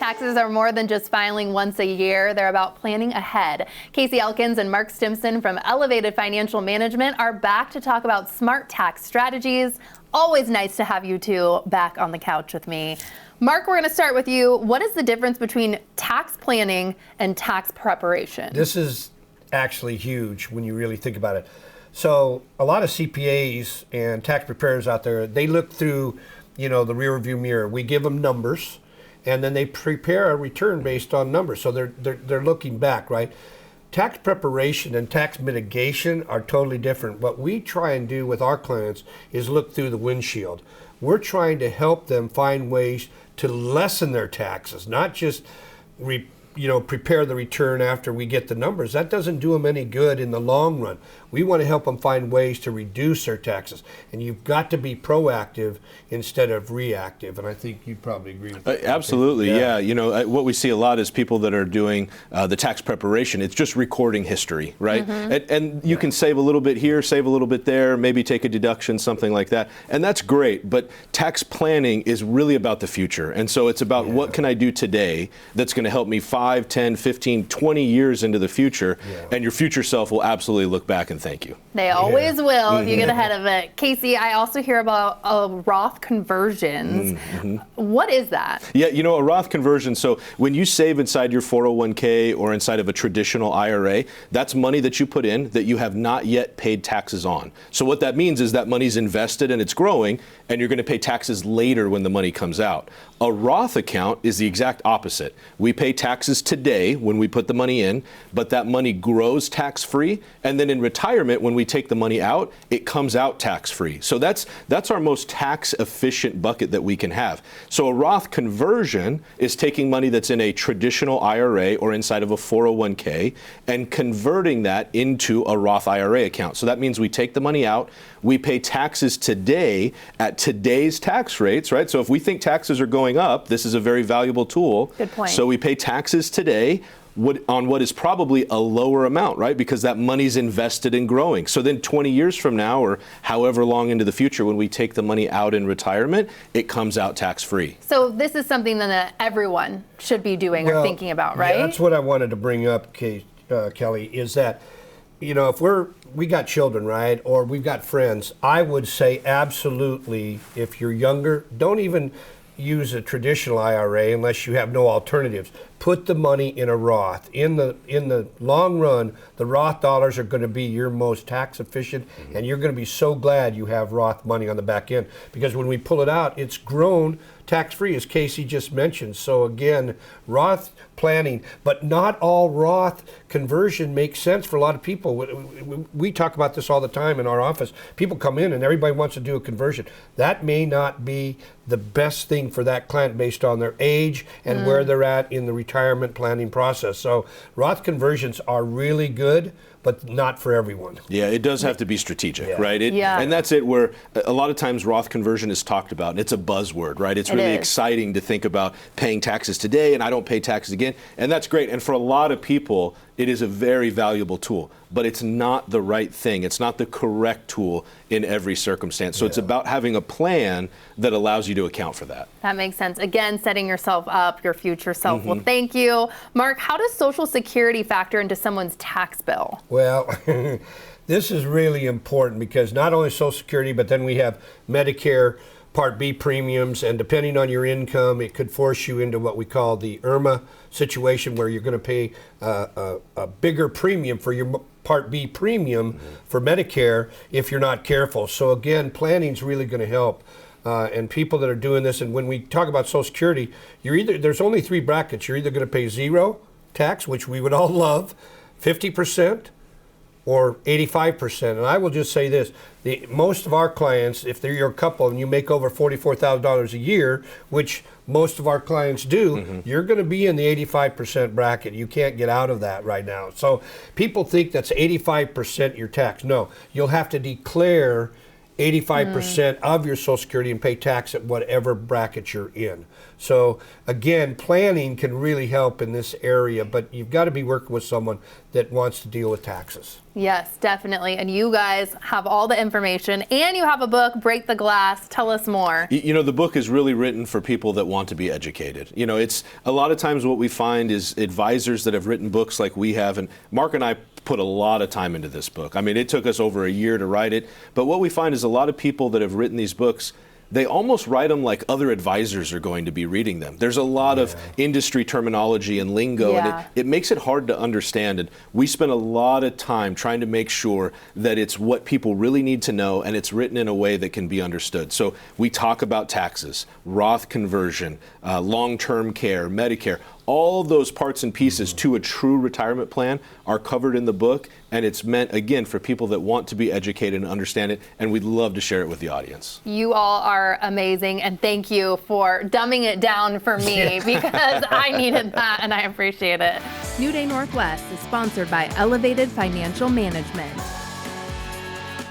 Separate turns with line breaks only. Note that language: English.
Taxes are more than just filing once a year. They're about planning ahead. Casey Elkins and Mark Stimson from Elevated Financial Management are back to talk about smart tax strategies. Always nice to have you two back on the couch with me. Mark, we're going to start with you. What is the difference between tax planning and tax preparation?
This is actually huge when you really think about it. So a lot of CPAs and tax preparers out there, they look through, the rear view mirror. We give them numbers, and then they prepare a return based on numbers. So they're looking back, right? Tax preparation and tax mitigation are totally different. What we try and do with our clients is look through the windshield. We're trying to help them find ways to lessen their taxes, not just prepare the return after we get the numbers. That doesn't do them any good in the long run. We want to help them find ways to reduce their taxes. And you've got to be proactive instead of reactive. And I think you'd probably agree with that.
Absolutely, yeah. What we see a lot is people that are doing the tax preparation. It's just recording history, right? Mm-hmm. And you can save a little bit here, save a little bit there, maybe take a deduction, something like that. And that's great. But tax planning is really about the future. And so it's about what can I do today that's going to help me 5, 10, 15, 20 years into the future. Yeah. And your future self will absolutely look back and thank you.
They always will if you get ahead of it. Casey, I also hear about Roth conversions. Mm-hmm. What is that?
Yeah, a Roth conversion. So when you save inside your 401k or inside of a traditional IRA, that's money that you put in that you have not yet paid taxes on. So what that means is that money's invested and it's growing, and you're going to pay taxes later when the money comes out. A Roth account is the exact opposite. We pay taxes today when we put the money in, but that money grows tax-free, and then in retirement, when we take the money out, it comes out tax-free. So that's our most tax-efficient bucket that we can have. So a Roth conversion is taking money that's in a traditional IRA or inside of a 401k and converting that into a Roth IRA account. So that means we take the money out, we pay taxes today at today's tax rates, right? So if we think taxes are going up, this is a very valuable tool.
Good point.
So we pay taxes today on what is probably a lower amount, right? Because that money's invested in growing. So then 20 years from now, or however long into the future, when we take the money out in retirement, it comes out tax-free.
So this is something that everyone should be doing or thinking about, right?
Yeah, that's what I wanted to bring up, Kelly, is that, if we got children, right, or we've got friends, I would say absolutely, if you're younger, don't even use a traditional IRA unless you have no alternatives. Put the money in a Roth. In the long run, the Roth dollars are going to be your most tax efficient, and you're going to be so glad you have Roth money on the back end, because when we pull it out, it's grown tax-free, as Casey just mentioned. So again, Roth planning, but not all Roth conversion makes sense for a lot of people. We talk about this all the time in our office. People come in and everybody wants to do a conversion. That may not be the best thing for that client based on their age and where they're at in the retirement planning process. So Roth conversions are really good, but not for everyone.
Yeah, it does have to be strategic, right? And that's it, where a lot of times Roth conversion is talked about, and it's a buzzword, right? It's really exciting to think about paying taxes today, and I don't pay taxes again, and that's great. And for a lot of people, it is a very valuable tool, but it's not the right thing. It's not the correct tool in every circumstance. So it's about having a plan that allows you to account for that.
That makes sense. Again, setting yourself up, your future self. Well, thank you. Mark, how does Social Security factor into someone's tax bill?
Well, this is really important, because not only Social Security, but then we have Medicare Part B premiums, and depending on your income, it could force you into what we call the IRMAA situation, where you're going to pay a bigger premium for your Part B premium for Medicare if you're not careful. So again, planning is really going to help. And people that are doing this, and when we talk about Social Security, there's only 3 brackets. You're either going to pay zero tax, which we would all love, 50%, or 85%. And I will just say this, most of our clients, if you're a couple and you make over $44,000 a year, which most of our clients do, you're going to be in the 85% bracket. You can't get out of that right now. So people think that's 85% your tax. No, you'll have to declare 85% of your Social Security and pay tax at whatever bracket you're in. So again, planning can really help in this area, but you've got to be working with someone that wants to deal with taxes.
Yes, definitely. And you guys have all the information, and you have a book, Break the Glass. Tell us more.
You know, the book is really written for people that want to be educated. You know, it's a lot of times what we find is advisors that have written books like we have, and Mark and I put a lot of time into this book. I mean, it took us over a year to write it, but what we find is a lot of people that have written these books, they almost write them like other advisors are going to be reading them. There's a lot of industry terminology and lingo, and it makes it hard to understand. And we spend a lot of time trying to make sure that it's what people really need to know, and it's written in a way that can be understood. So we talk about taxes, Roth conversion, long-term care, Medicare. All those parts and pieces to a true retirement plan are covered in the book, and it's meant, again, for people that want to be educated and understand it, and we'd love to share it with the audience.
You all are amazing, and thank you for dumbing it down for me because I needed that, and I appreciate it.
New Day Northwest is sponsored by Elevated Financial Management.